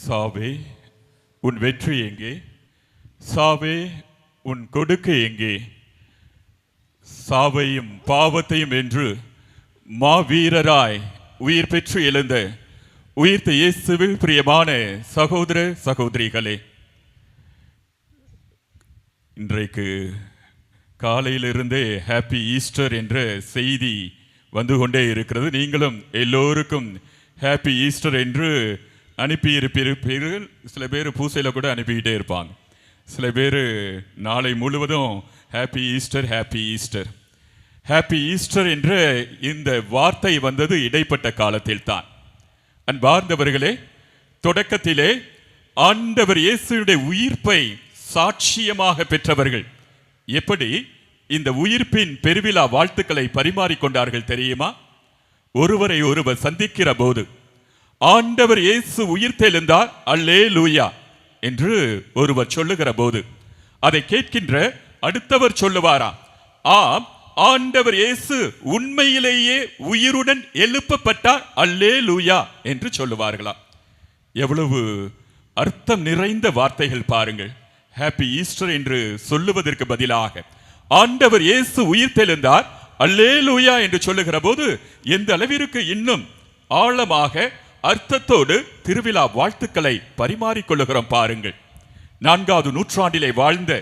சாவே உன் வெற்றி எங்கே? சாவே உன் கொடுக்கை எங்கே? சாவையும் பாவத்தையும் வென்று மாவீரராய் உயிர் பெற்று எழுந்த உயிர்த்த இயேசுவில் பிரியமான சகோதர சகோதரிகளே, இன்றைக்கு காலையிலிருந்தே ஹாப்பி ஈஸ்டர் என்ற செய்தி வந்து கொண்டே இருக்கிறது. நீங்களும் எல்லோருக்கும் ஹாப்பி ஈஸ்டர் என்று அனுப்பியிருப்பீர்கள். சில பேர் பூசையில் கூட அனுப்பிக்கிட்டே இருப்பாங்க. சில பேர் நாளை முழுவதும் happy Easter happy Easter happy Easter என்ற இந்த வார்த்தை வந்தது இடைப்பட்ட காலத்தில் தான். அன்பார்ந்தவர்களே, தொடக்கத்திலே ஆண்டவர் இயேசுடைய உயிர்ப்பை சாட்சியமாக பெற்றவர்கள் எப்படி இந்த உயிர்ப்பின் பெருவிழா வாழ்த்துக்களை பரிமாறிக்கொண்டார்கள் தெரியுமா? ஒருவரை ஒருவர் சந்திக்கிற போது ஆண்டவர் இயேசு உயிர்த்தெழுந்தார் அல்லேலூயா என்று ஒருவர் சொல்லுகிற போது அதை கேட்கின்ற அடுத்தவர் சொல்லுவாரா, ஆம், ஆண்டவர் இயேசு உண்மையிலேயே உயிருடன் எழுப்பப்பட்டார் அல்லேலூயா என்று சொல்லுவார்களா? எவ்வளவு அர்த்தம் நிறைந்த வார்த்தைகள் பாருங்கள். ஹாப்பி ஈஸ்டர் என்று சொல்லுவதற்கு பதிலாக ஆண்டவர் இயேசு உயிர்த்தெழுந்தார் அல்லேலூயா என்று சொல்லுகிற போது எந்த அளவிற்கு இன்னும் ஆழமாக அர்த்தத்தோடு திருவிழா வாழ்த்துக்களை பரிமாறிக்கொள்ளுகிறோம் பாருங்கள். 4வது நூற்றாண்டிலே வாழ்ந்த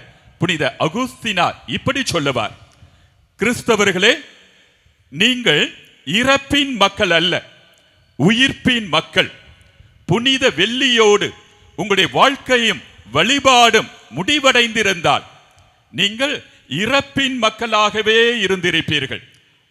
புனித அகுஸ்தினார் இப்படி சொல்லுவார், கிறிஸ்தவர்களே, நீங்கள் இறப்பின் மக்கள் அல்ல, உயிர்ப்பின் மக்கள். புனித வெள்ளியோடு உங்களுடைய வாழ்க்கையும் வழிபாடும் முடிவடைந்திருந்தால் நீங்கள் இறப்பின் மக்களாகவே இருந்திருப்பீர்கள்.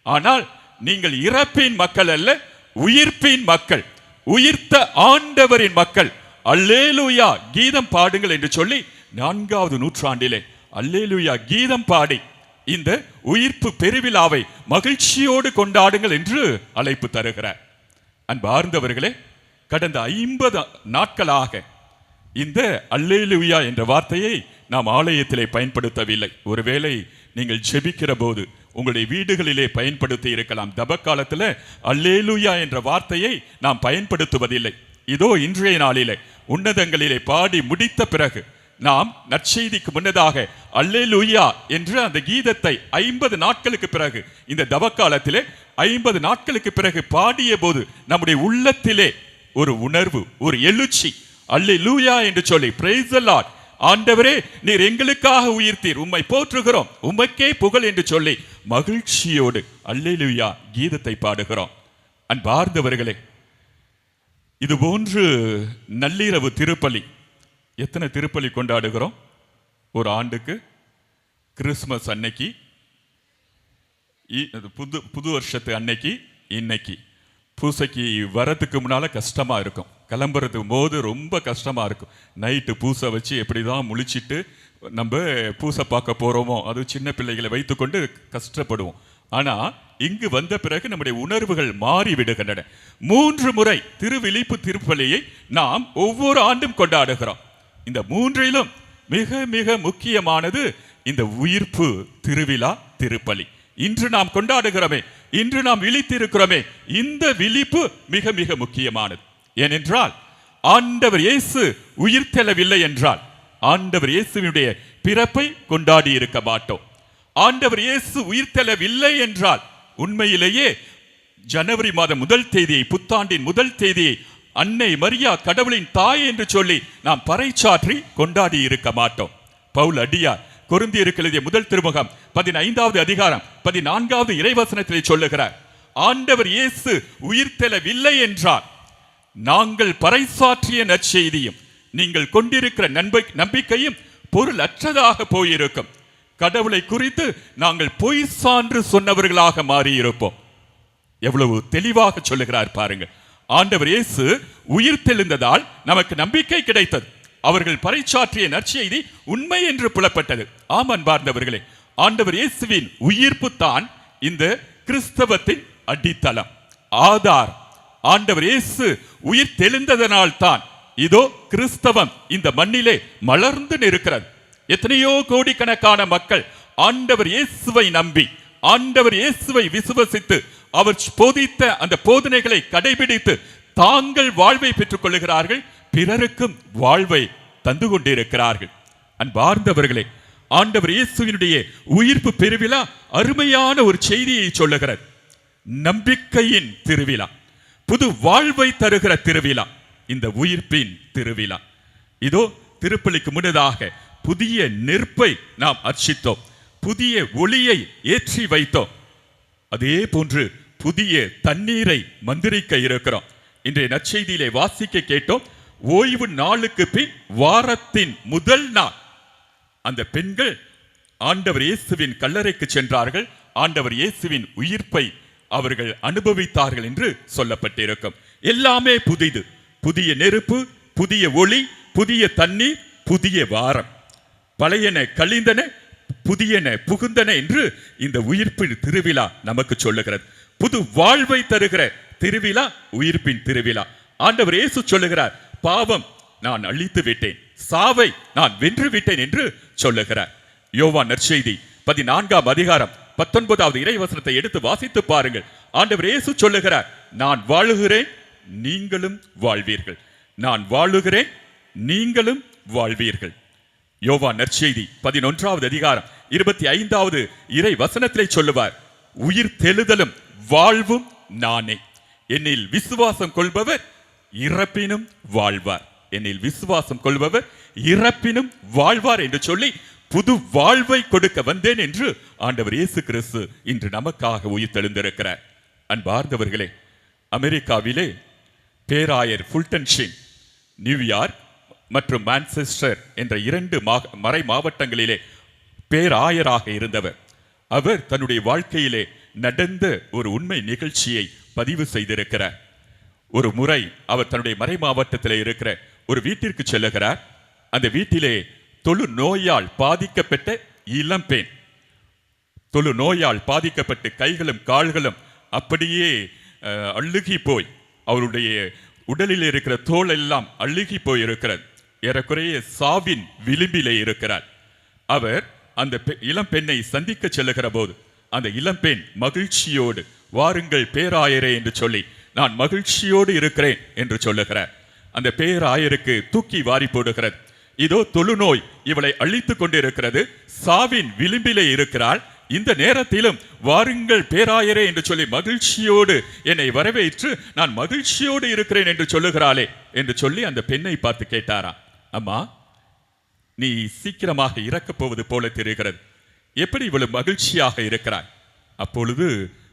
ஆனால் நீங்கள் இறப்பின் மக்கள் அல்ல, உயிர்ப்பின் மக்கள், உயிர்த்த ஆண்டவரின் மக்கள். அல்லேலூயா கீதம் பாடுங்கள் என்று சொல்லி 4வது நூற்றாண்டிலே அல்லேலூயா கீதம் பாடி இந்த உயிர்ப்பு பெருவிழாவை மகிழ்ச்சியோடு கொண்டாடுங்கள் என்று அழைப்பு தருகிறார். அன்பார்ந்தவர்களே, கடந்த 50 நாட்களாக இந்த அல்லேலூயா என்ற வார்த்தையை நாம் ஆலயத்திலே பயன்படுத்தவில்லை. ஒருவேளை நீங்கள் ஜெபிக்கிற போது உங்களுடைய வீடுகளிலே பயன்படுத்தி இருக்கலாம். தபக்காலத்தில் அல்லேலூயா என்ற வார்த்தையை நாம் பயன்படுத்துவதில்லை. இதோ இன்றைய நாளிலே உன்னதங்களிலே பாடி முடித்த பிறகு நாம் நற்செய்திக்கு முன்னதாக அல்லேலூயா என்ற அந்த கீதத்தை 50 நாட்களுக்கு பிறகு இந்த தவக்காலத்திலே 50 நாட்களுக்கு பிறகு பாடிய போது நம்முடைய உள்ளத்திலே ஒரு உணர்வு, ஒரு எழுச்சி, அல்லேலூயா என்று சொல்லி பிரைஸ் தி லார்ட், ஆண்டவரே நீர் எங்களுக்காக உயிர்த்தீர், உம்மை போற்றுகிறோம், உமக்கே புகழ் என்று சொல்லி மகிழ்ச்சியோடு அல்லேலூயா கீதத்தை பாடுகிறோம். அன்பார்ந்தவர்களே, இது போன்று நள்ளிரவு திருப்பலி, எத்தனை திருப்பலி கொண்டாடுகிறோம் ஒரு ஆண்டுக்கு? கிறிஸ்துமஸ் அன்னைக்கு, புது வருஷத்து அன்னைக்கு, இன்னைக்கு. பூசைக்கு வரத்துக்கு முன்னால கஷ்டமா இருக்கும், கிளம்புறதுக்கு போது ரொம்ப கஷ்டமா இருக்கும். நைட்டு பூசை வச்சு எப்படிதான் முழிச்சிட்டு நம்ம பூசை பார்க்க போறோமோ, அது சின்ன பிள்ளைகளை வைத்துக்கொண்டு கஷ்டப்படுவோம். ஆனா இங்கு வந்த பிறகு நம்முடைய உணர்வுகள் மாறி விடுகின்றன. 3 முறை திருவிழிப்பு திருப்பலியை நாம் ஒவ்வொரு ஆண்டும் கொண்டாடுகிறோம். இந்த 3லும் மிக மிக முக்கியமானது இந்த உயிர்ப்பு திருவிழா திருப்பலி. இன்று நாம் கொண்டாடுகிறோமே, இன்று நாம் விழித்திருக்கிறோமே, இந்த விழிப்பு மிக மிக முக்கியமானது. ஏனென்றால் ஆண்டவர் இயேசு உயிர்த்தெழவில்லை என்றால் ஆண்டவர் இயேசுவினுடைய பிறப்பை கொண்டாடி இருக்க மாட்டோம். ஆண்டவர் இயேசு உயிர்த்தெழவில்லை என்றால் உண்மையிலேயே ஜனவரி மாதம் 1 தேதியை, புத்தாண்டின் 1 தேதியை அன்னை மரியா கடவுளின் தாய் என்று சொல்லி நாம் பறைச்சாற்றி கொண்டாடி இருக்க மாட்டோம். பவுல் அடியார் கொரிந்தியருக்கு எழுதிய 1 திருமுகம் 15வது அதிகாரம் 14வது இறைவசனத்திலே சொல்லுகிறார், ஆண்டவர் இயேசு உயிர்த்தெழவில்லை என்றால் நாங்கள் பறைசாற்றிய நற்செய்தியும் நீங்கள் கொண்டிருக்கிற நம்பிக்கையும் பொருள் அற்றதாக போயிருக்கும். கடவுளை குறித்து நாங்கள் பொய் சான்று சொன்னவர்களாக மாறியிருப்போம். எவ்வளவு தெளிவாக சொல்லுகிறார் பாருங்கள். ஆண்டவர் இயேசு உயிர்த்தெழுந்ததால் நமக்கு நம்பிக்கை கிடைத்தது. அவர்கள் பறைச்சாற்றிய நற்செய்தி உண்மை என்று புலப்பட்டது. ஆம் அன்பார்ந்தவர்களே, ஆண்டவர் இயேசுவின் உயிர்ப்பு தான் இந்த கிறிஸ்தவத்தின் அடித்தளம், ஆதார். ஆண்டவர் இயேசு உயிர் தெழுந்ததனால் தான் இதோ கிறிஸ்தவம் இந்த மண்ணிலே மலர்ந்து நிற்கிறது. எத்தனையோ கோடிக்கணக்கான மக்கள் ஆண்டவர் இயேசுவை நம்பி, ஆண்டவர் இயேசுவை விசுவசித்து, அவர் போதித்த அந்த போதனைகளை கடைபிடித்து தாங்கள் வாழ்வை பெற்றுக் கொள்ளுகிறார்கள், பிறருக்கும் வாழ்வை தந்து கொண்டிருக்கிறார்கள். அன்பார்ந்தவர்களே, ஆண்டவர் இயேசுவினுடைய உயிர்ப்பு பெருவிழா அருமையான ஒரு செய்தியை சொல்லுகிறது. நம்பிக்கையின் திருவிழா, புது வாழ்வை தருகிற திருவிழா இந்த உயிர்ப்பின் திருவிழா. இதோ திருப்பலிக்கு முன்னதாக புதிய நெருப்பை நாம் அர்ச்சித்தோம், புதிய ஒளியை ஏற்றி வைத்தோம். அதே போன்று புதிய தண்ணீரை மந்திரிக்க இருக்கிறோம். இன்றைய நற்செய்தியிலே வாசிக்க கேட்டோம், ஓய்வு நாளுக்கு பின் வாரத்தின் முதல் நாள் அந்த பெண்கள் ஆண்டவர் இயேசுவின் கல்லறைக்கு சென்றார்கள். ஆண்டவர் இயேசுவின் உயிர்ப்பை அவர்கள் அனுபவித்தார்கள் என்று சொல்லப்பட்டிருக்கும். எல்லாமே புதிது, புதிய நெருப்பு, புதிய ஒளி, புதிய தண்ணீர், புதிய வாரம். பழையன கழிந்தன, புதியன புகுந்தன என்று இந்த உயிர்ப்பின் திருவிழா நமக்கு சொல்லுகிறது. புது வாழ்வை தருகிற திருவிழா உயிர்ப்பின் திருவிழா. ஆண்டவர் இயேசு சொல்லுகிறார், பாவம் நான் அழித்து விட்டேன், சாவை நான் வென்று விட்டேன் என்று சொல்லுகிறார். யோவான் நற்செய்தி 14ஆம் அதிகாரம் 19வது இறைவசனத்தை எடுத்து வாசித்து பாருங்கள். ஆண்டவர் இயேசு சொல்லுகிறார், நான் வாழுகிறேன் நீங்களும் வாழ்வீர்கள், நான் வாழுகிறேன் நீங்களும் வாழ்வீர்கள். யோவான் நற்செய்தி 11வது அதிகாரம் 25வது இறை வசனத்திலே சொல்லுவார், உயிர் தெழுதலும் வாழ்வும் நானே, என்னில் விசுவாசம் கொள்பவர் இறப்பினும் வாழ்வார், என்னில் விசுவாசம் கொள்பவர் இறப்பினும் வாழ்வார் என்று சொல்லி புது வாழ்வை கொடுக்க வந்தேன் என்று ஆண்டவர் இயேசு கிறிஸ்து இன்று நமக்காக உயிர் தெழுந்திருக்கிறார். அன்பார்ந்தவர்களே, அமெரிக்காவிலே பேராயர் ஃபுல்டன் ஷீன் நியூயார்க் மற்றும் மான்செஸ்டர் என்ற 2 மறை மாவட்டங்களிலே பேராயராக இருந்தவர். அவர் தன்னுடைய வாழ்க்கையிலே நடந்த ஒரு உண்மை நிகழ்ச்சியை பதிவு செய்திருக்கிறார். ஒரு முறை அவர் தன்னுடைய மறை மாவட்டத்தில் இருக்கிற ஒரு வீட்டிற்கு செல்லுகிறார். அந்த வீட்டிலே தொழு நோயால் பாதிக்கப்பட்ட இளம்பெண், தொழு நோயால் பாதிக்கப்பட்டு கைகளும் கால்களும் அப்படியே அழுகி போய், அவருடைய உடலில் இருக்கிற தோல் எல்லாம் அழுகி போய் இருக்கிறது, ஏறக்குறைய சாவின் விளிம்பிலே இருக்கிறார். அவர் அந்த இளம்பெண்ணை சந்திக்க செல்லுகிற போது அந்த இளம்பெண் மகிழ்ச்சியோடு, வாருங்கள் பேராயரே என்று சொல்லி, நான் மகிழ்ச்சியோடு இருக்கிறேன் என்று சொல்லுகிறார். அந்த பேராயருக்கு தூக்கி வாரி போடுகிறது. இதோ தொழுநோய் இவளை அழித்துக் கொண்டிருக்கிறது, சாவின் விளிம்பிலே இருக்கிறாள், இந்த நேரத்திலும் வாருங்கள் பேராயரே என்று சொல்லி மகிழ்ச்சியோடு என்னை வரவேற்று நான் மகிழ்ச்சியோடு இருக்கிறேன் என்று சொல்லுகிறாளே என்று சொல்லி அந்த பெண்ணை பார்த்து கேட்டாரா, அம்மா நீ சீக்கிரமாக இறக்கப் போவது போல தெரிகிறது, எப்படி இவ்வளவு மகிழ்ச்சியாக இருக்கிறாய்? அப்பொழுது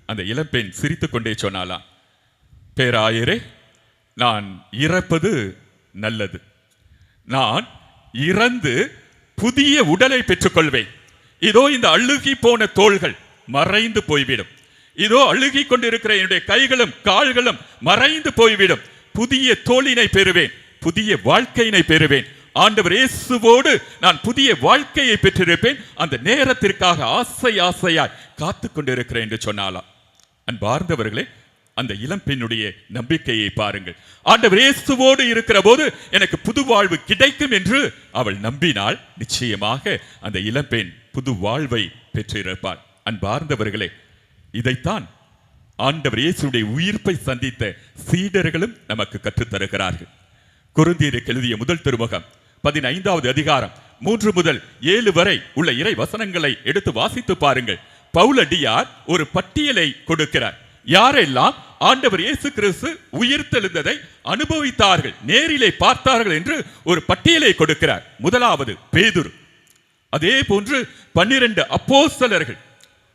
அந்த இளம்பெண் சிரித்துக் கொண்டே சொன்னாலாம், பேராயரே நான் இறப்பது நல்லது, நான் இறந்து புதிய உடலை பெற்றுக்கொள்வேன். இதோ இந்த அழுகி போன தோள்கள் மறைந்து போய்விடும், இதோ அழுகி கொண்டிருக்கிற என்னுடைய கைகளும் கால்களும் மறைந்து போய்விடும், புதிய தோளினை பெறுவேன், புதிய வாழ்க்கையினை பெறுவேன், ஆண்டவர் இயேசுவோடு நான் புதிய வாழ்க்கையை பெற்றிருப்பேன், அந்த நேரத்திற்காக ஆசை ஆசையாய் காத்து கொண்டிருக்கிறேன் என்று சொன்னாலாம். அன்பார்ந்தவர்களே, அந்த இளம்பெண்ணுடைய நம்பிக்கையை பாருங்கள். ஆண்டவர் இயேசுவோடு இருக்கிற போது எனக்கு புது வாழ்வு கிடைக்கும் என்று அவள் நம்பினால் நிச்சயமாக அந்த இளம்பெண் புது வாழ்வை பெற்றிருப்பாள். அன்பார்ந்தவர்களே, இதைத்தான் ஆண்டவர் இயேசுடைய உயிர்ப்பை சந்தித்த சீடர்களும் நமக்கு கற்றுத்தருகிறார்கள். கொரிந்தியருக்கு எழுதிய முதல் திருமுகம் 15வது அதிகாரம் 3 முதல் 7 வரை உள்ள இறை வசனங்களை எடுத்து வாசித்து பாருங்கள். பவுலடியார் ஒரு பட்டியலை கொடுக்கிறார். யாரெல்லாம் ஆண்டவர் இயேசு கிறிஸ்து உயிர்த்தெழுந்ததை அனுபவித்தார்கள், நேரிலே பார்த்தார்கள் என்று ஒரு பட்டியலை கொடுக்கிறார். முதலாவது பேதுரு, அதே போன்று 12 அப்போஸ்தலர்கள்,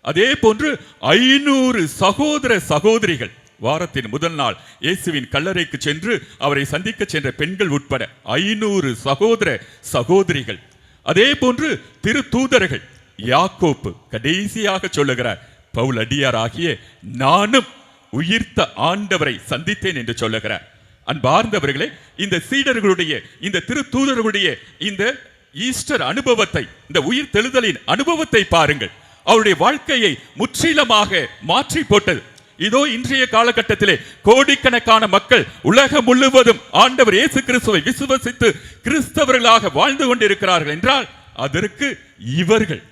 அதே போன்று 500 சகோதர சகோதரிகள். வாரத்தின் முதல் நாள் இயேசுவின் கல்லறைக்கு சென்று அவரை சந்திக்க சென்ற பெண்கள் உட்பட 500 சகோதர சகோதரிகள். அதே போன்று திருத்தூதர்கள். யாக்கோப்பு கடைசியாக சொல்லுகிறார், பவுல் அடியாராகிய நானும் உயிர்த்த ஆண்டவரை சந்தித்தேன் என்று சொல்லுகிறார். அன்பார்ந்தவர்களே, இந்த சீடர்களுடைய, இந்த திருத்தூதர்களுடைய இந்த ஈஸ்டர் அனுபவத்தை, இந்த உயிர் தெழுதலின் அனுபவத்தை பாருங்கள். அவருடைய வாழ்க்கையை முற்றிலுமாக மாற்றி போட்டது. இதோ இன்றைய காலகட்டத்திலே கோடிக்கணக்கான மக்கள் உலகம் முழுவதும் ஆண்டவர் இயேசு கிறிஸ்துவை விசுவசித்து கிறிஸ்தவர்களாக வாழ்ந்து கொண்டிருக்கிறார்கள் என்றால் அதற்கு இவர்கள்,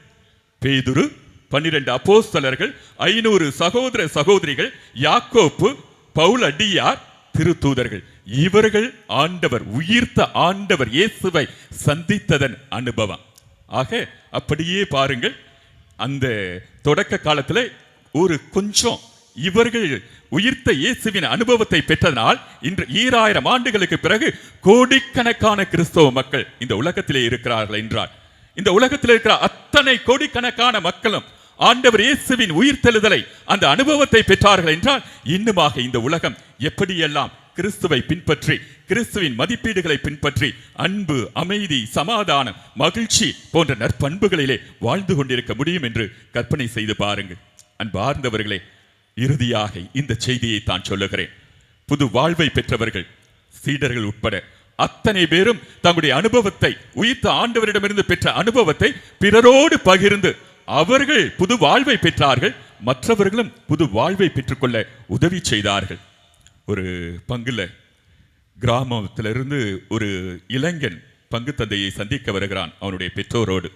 பேதுரு, 12 அப்போஸ்தலர்கள், 500 சகோதர சகோதரிகள், யாக்கோப்பு, பவுல் அடியார், திருத்தூதர்கள், இவர்கள் ஆண்டவர் உயிர்த்த ஆண்டவர் இயேசுவை சந்தித்ததன் அனுபவம். ஆக அப்படியே பாருங்கள், அந்த தொடக்க காலத்துல ஒரு கொஞ்சம் இவர்கள் உயிர்த்த இயேசுவின் அனுபவத்தை பெற்றதனால் இன்று 2000 ஆண்டுகளுக்கு பிறகு கோடிக்கணக்கான கிறிஸ்தவ மக்கள் இந்த உலகத்திலே இருக்கிறார்கள் என்றால், இந்த உலகத்தில் இருக்கிற அத்தனை கோடிக்கணக்கான மக்களும் ஆண்டவர் இயேசுவின் உயிர்த்தெழுதலை அந்த அனுபவத்தை பெற்றார்கள் என்றால், இன்னுமாக இந்த உலகம் எப்படியெல்லாம் கிறிஸ்துவை பின்பற்றி கிறிஸ்துவின் மதிப்பீடுகளை பின்பற்றி அன்பு, அமைதி, சமாதானம், மகிழ்ச்சி போன்ற நற்பண்புகளிலே வாழ்ந்து கொண்டிருக்க முடியும் என்று கற்பனை செய்து பாருங்கள். அன்பார்ந்தவர்களே, இறுதியாக இந்த செய்தியை தான் சொல்லுகிறேன். புது வாழ்வை பெற்றவர்கள், சீடர்கள் உட்பட அத்தனை பேரும் தங்களுடைய அனுபவத்தை, உயிர்த்த ஆண்டவரிடமிருந்து பெற்ற அனுபவத்தை பிறரோடு பகிர்ந்து அவர்கள் புது வாழ்வை பெற்றார்கள். மற்றவர்களும் புது வாழ்வை பெற்றுக்கொள்ள உதவி செய்தார்கள். ஒரு பங்குல கிராமத்திலிருந்து ஒரு இளைஞன் பங்கு தந்தையை சந்திக்க வருகிறான் அவனுடைய பெற்றோரோடு.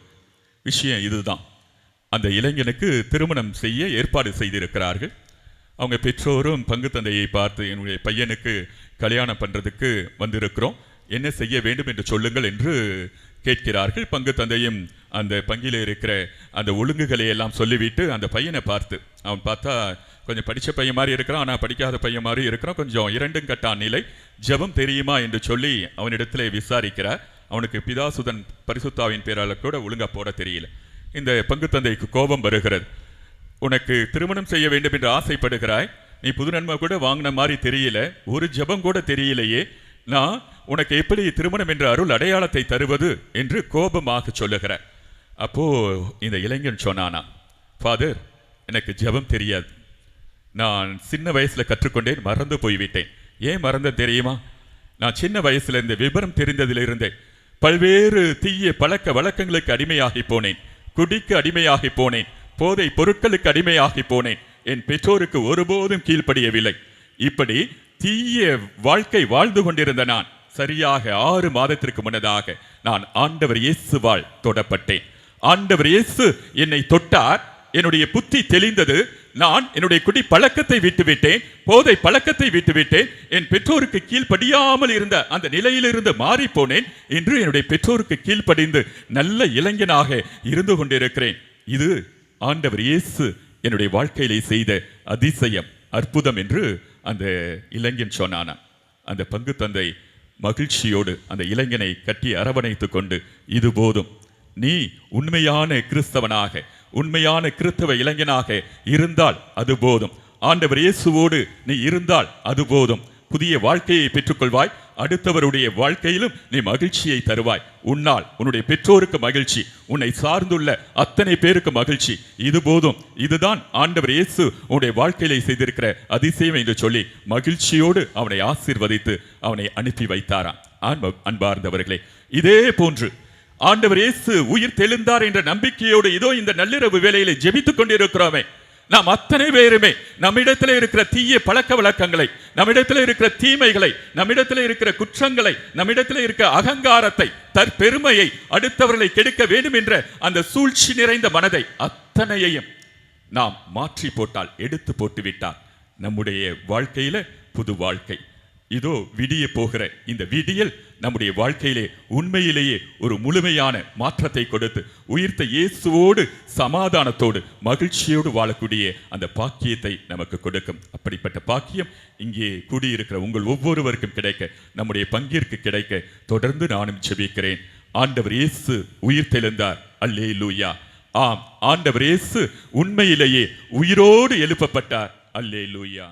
விஷயம் இதுதான், அந்த இளைஞனுக்கு திருமணம் செய்ய ஏற்பாடு செய்திருக்கிறார்கள். அவங்க பெற்றோரும் பங்கு தந்தையை பார்த்து, என்னுடைய பையனுக்கு கல்யாணம் பண்றதுக்கு வந்திருக்கிறோம், என்ன செய்ய வேண்டும் என்று சொல்லுங்கள் என்று கேட்கிறார்கள். பங்கு தந்தையும் அந்த பங்கிலே இருக்கிற அந்த ஒழுங்குகளை எல்லாம் சொல்லிவிட்டு அந்த பையனை பார்த்து, அவன் பார்த்தா கொஞ்சம் படித்த பையன் மாதிரி இருக்கிறான், ஆனால் படிக்காத பையன் மாதிரி இருக்கிறான், கொஞ்சம் இரண்டும் கட்டான் நிலை, ஜெபம் தெரியுமா என்று சொல்லி அவனிடத்தில் விசாரிக்கிறார். அவனுக்கு பிதாசுதன் பரிசுத்தாவின் பேரால் கூட ஒழுங்கா போட தெரியல. இந்த பங்கு தந்தைக்கு கோபம் வருகிறது. உனக்கு திருமணம் செய்ய வேண்டும் என்று ஆசைப்படுகிறாய், நீ புது நன்மை கூட வாங்கின மாதிரி தெரியல, ஒரு ஜெபம் கூட தெரியலையே, நான் உனக்கு எப்படி திருமணம் என்ற அருள் அடையாளத்தை தருவது என்று கோபமாக சொல்லுகிறார். அப்போ இந்த இளைஞன் சொன்னானா, ஃபாதர், எனக்கு ஜெபம் தெரியாது, நான் சின்ன வயசுல கற்றுக்கொண்டேன், மறந்து போய்விட்டேன். ஏன் மறந்த தெரியுமா? நான் சின்ன வயசுல இந்த விபரம் தெரிந்ததிலிருந்தே பல்வேறு தீய பழக்க வழக்கங்களுக்கு அடிமையாகி போனேன், குடிக்கு அடிமையாகி போனேன், போதை பொருட்களுக்கு அடிமையாகி போனேன், என் பெற்றோருக்கு ஒருபோதும் கீழ்ப்படியவில்லை. இப்படி தீய வாழ்க்கை வாழ்ந்து கொண்டிருந்த நான் சரியாக 6 மாதத்திற்கு முன்னதாக நான் ஆண்டவர் இயேசுவால் தொடப்பட்டேன். ஆண்டவர் இயேசு என்னை தொட்டார், என்னுடைய புத்தி தெளிந்தது, நான் என்னுடைய குடி பழக்கத்தை விட்டுவிட்டேன், போதை பழக்கத்தை விட்டுவிட்டேன், என் பெற்றோருக்கு கீழ்ப்படியாமல் இருந்த அந்த நிலையிலிருந்து மாறி போனேன். இன்று என்னுடைய பெற்றோருக்கு கீழ்ப்படிந்து நல்ல இளைஞனாக இருந்து கொண்டிருக்கிறேன். இது ஆண்டவர் இயேசு என்னுடைய வாழ்க்கையிலே செய்த அதிசயம், அற்புதம் என்று அந்த இளைஞன் சொன்னானா. அந்த பங்கு தந்தை மகிழ்ச்சியோடு அந்த இளைஞனை கட்டி அரவணைத்து கொண்டு, இது போதும், நீ உண்மையான கிறிஸ்தவனாக, உண்மையான கிறிஸ்தவ இளைஞனாக இருந்தால் அது போதும், ஆண்டவர் இயேசுவோடு நீ இருந்தால் அது போதும், புதிய வாழ்க்கையை பெற்றுக்கொள்வாய், அடுத்தவருடைய வாழ்க்கையிலும் நீ மகிழ்ச்சியை தருவாய், உன்னால் உன்னுடைய பெற்றோருக்கு மகிழ்ச்சி, உன்னை சார்ந்துள்ள அத்தனை பேருக்கு மகிழ்ச்சி, இது போதும், இதுதான் ஆண்டவர் இயேசு உன்னுடைய வாழ்க்கையிலே செய்திருக்கிற அதிசயம் என்று சொல்லி மகிழ்ச்சியோடு அவனை ஆசீர்வதித்து அவனை அனுப்பி வைத்தாராம். அன்பார்ந்தவர்களே, இதே போன்று ஆண்டவர் இயேசு உயிர் தெழுந்தார் என்ற நம்பிக்கையோடு இதோ இந்த நள்ளிரவு வேளையிலே ஜெபித்துக் கொண்டிருக்கிறோமே, நாம் அத்தனை பேருமே நம்மிடத்தில் இருக்கிற தீய பழக்க வழக்கங்களை, நம்மிடத்தில் இருக்கிற தீமைகளை, நம்மிடத்தில் இருக்கிற குற்றங்களை, நம்மிடத்தில் இருக்கிற அகங்காரத்தை, தற்பெருமையை, அடுத்தவர்களை கெடுக்க வேண்டும் என்ற அந்த சூழ்ச்சி நிறைந்த மனதை அத்தனையையும் நாம் மாற்றி போட்டால், எடுத்து போட்டுவிட்டால் நம்முடைய வாழ்க்கையில புது வாழ்க்கை. இதோ விடிய போகிற இந்த விடியல் நம்முடைய வாழ்க்கையிலே உண்மையிலேயே ஒரு முழுமையான மாற்றத்தை கொடுத்து உயிர்த்த இயேசுவோடு சமாதானத்தோடு மகிழ்ச்சியோடு வாழக்கூடிய அந்த பாக்கியத்தை நமக்கு கொடுக்கும். அப்படிப்பட்ட பாக்கியம் இங்கே கூடியிருக்கிற உங்கள் ஒவ்வொருவருக்கும் கிடைக்க, நம்முடைய பங்கிற்கு கிடைக்க தொடர்ந்து நானும் ஜெபிக்கிறேன். ஆண்டவர் இயேசு உயிர் தெழுந்தார், அல்லேலூயா. ஆம், ஆண்டவர் இயேசு உண்மையிலேயே உயிரோடு எழுப்பப்பட்டார், அல்லேலூயா.